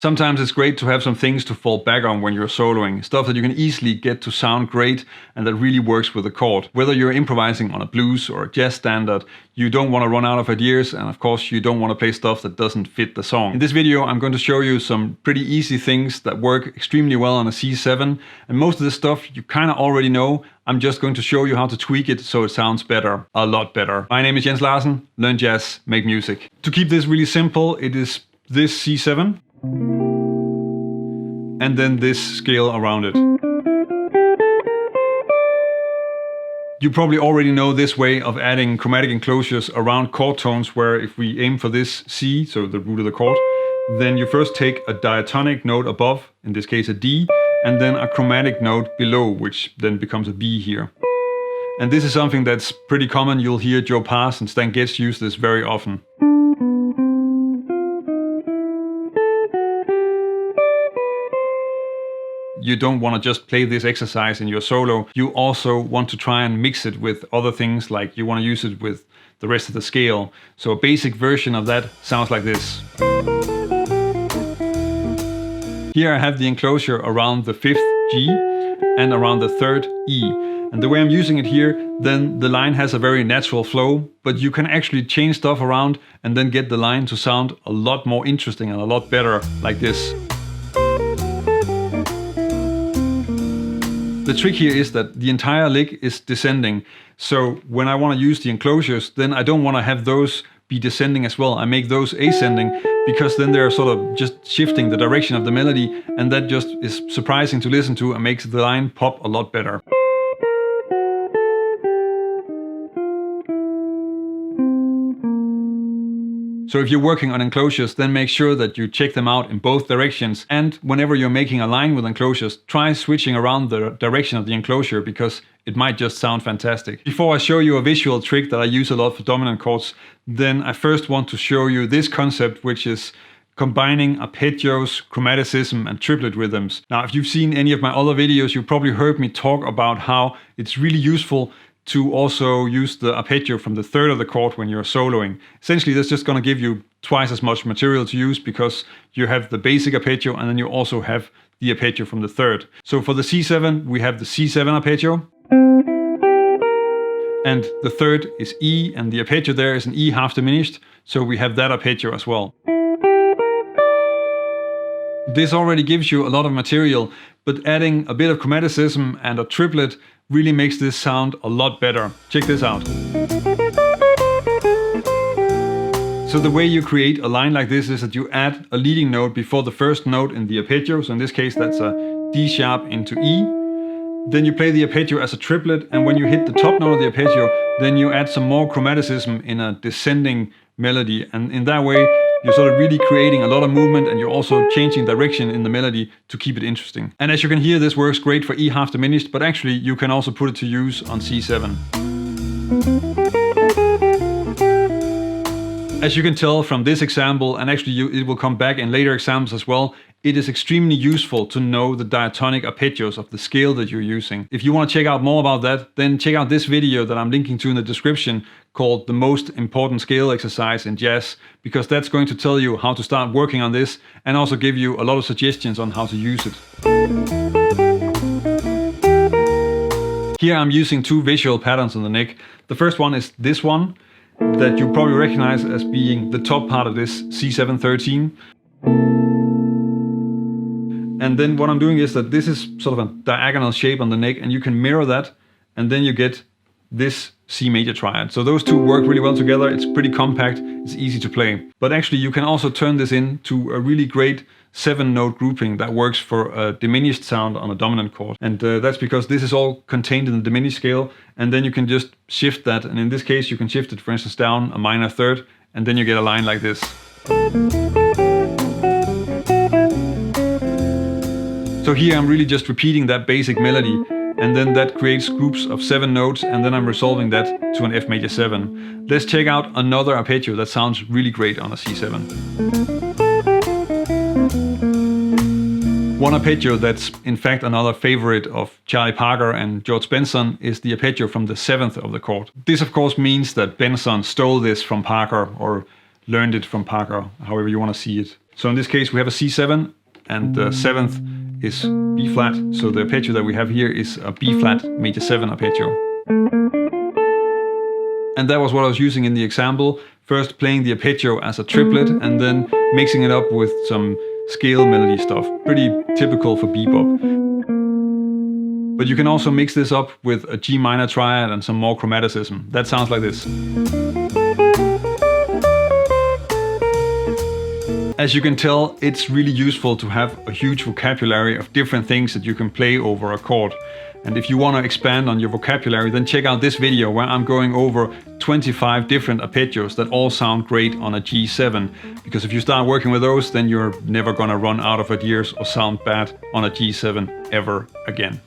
Sometimes it's great to have some things to fall back on when you're soloing, stuff that you can easily get to sound great and that really works with the chord. Whether you're improvising on a blues or a jazz standard, you don't want to run out of ideas, and of course you don't want to play stuff that doesn't fit the song. In this video I'm going to show you some pretty easy things that work extremely well on a C7, and most of this stuff you kind of already know. I'm just going to show you how to tweak it so it sounds better, a lot better. My name is Larsen, learn jazz, make music. To keep this really simple, it is this C7, and then this scale around it. You probably already know this way of adding chromatic enclosures around chord tones, where if we aim for this C, so the root of the chord, then you first take a diatonic note above, in this case a D, and then a chromatic note below, which then becomes a B here. And this is something that's pretty common. You'll hear Joe Pass and Stan Getz use this very often. You don't want to just play this exercise in your solo. You also want to try and mix it with other things, like you want to use it with the rest of the scale. So a basic version of that sounds like this. Here I have the enclosure around the 5th G and around the 3rd E. And the way I'm using it here, then the line has a very natural flow, but you can actually change stuff around and then get the line to sound a lot more interesting and a lot better, like this. The trick here is that the entire lick is descending. So when I want to use the enclosures, then I don't want to have those be descending as well. I make those ascending, because then they're sort of just shifting the direction of the melody, and that just is surprising to listen to and makes the line pop a lot better. So if you're working on enclosures, then make sure that you check them out in both directions. And whenever you're making a line with enclosures, try switching around the direction of the enclosure, because it might just sound fantastic. Before I show you a visual trick that I use a lot for dominant chords, then I first want to show you this concept, which is combining arpeggios, chromaticism, and triplet rhythms. Now, if you've seen any of my other videos, you've probably heard me talk about how it's really useful to also use the arpeggio from the 3rd of the chord when you're soloing. Essentially, that's just going to give you twice as much material to use, because you have the basic arpeggio and then you also have the arpeggio from the 3rd. So for the C7, we have the C7 arpeggio, and the 3rd is E, and the arpeggio there is an E half diminished, so we have that arpeggio as well. This already gives you a lot of material, but adding a bit of chromaticism and a triplet really makes this sound a lot better. Check this out. So the way you create a line like this is that you add a leading note before the first note in the arpeggio. So in this case, that's a D sharp into E. Then you play the arpeggio as a triplet, and when you hit the top note of the arpeggio, then you add some more chromaticism in a descending melody. And in that way, you're sort of really creating a lot of movement, and you're also changing direction in the melody to keep it interesting. And as you can hear, this works great for E half diminished, but actually you can also put it to use on C7. As you can tell from this example, and actually it will come back in later examples as well, it is extremely useful to know the diatonic arpeggios of the scale that you're using. If you want to check out more about that, then check out this video that I'm linking to in the description, called The Most Important Scale Exercise in Jazz, because that's going to tell you how to start working on this and also give you a lot of suggestions on how to use it. Here I'm using two visual patterns on the neck. The first one is this one, that you probably recognize as being the top part of this C713. And then what I'm doing is that this is sort of a diagonal shape on the neck, and you can mirror that, and then you get this C major triad. So those two work really well together. It's pretty compact, it's easy to play. But actually you can also turn this into a really great 7-note grouping that works for a diminished sound on a dominant chord. And that's because this is all contained in the diminished scale, and then you can just shift that. And in this case you can shift it, for instance, down a minor 3rd, and then you get a line like this. So here I'm really just repeating that basic melody, and then that creates groups of 7 notes, and then I'm resolving that to an F major 7. Let's check out another arpeggio that sounds really great on a C7. One arpeggio that's in fact another favorite of Charlie Parker and George Benson is the arpeggio from the 7th of the chord. This of course means that Benson stole this from Parker, or learned it from Parker, however you want to see it. So in this case, we have a C7, and the 7th is B flat. So the arpeggio that we have here is a B flat major 7 arpeggio. And that was what I was using in the example. First playing the arpeggio as a triplet and then mixing it up with some scale melody stuff. Pretty typical for bebop. But you can also mix this up with a G minor triad and some more chromaticism. That sounds like this. As you can tell, it's really useful to have a huge vocabulary of different things that you can play over a chord. And if you want to expand on your vocabulary, then check out this video where I'm going over 25 different arpeggios that all sound great on a G7. Because if you start working with those, then you're never gonna run out of ideas or sound bad on a G7 ever again.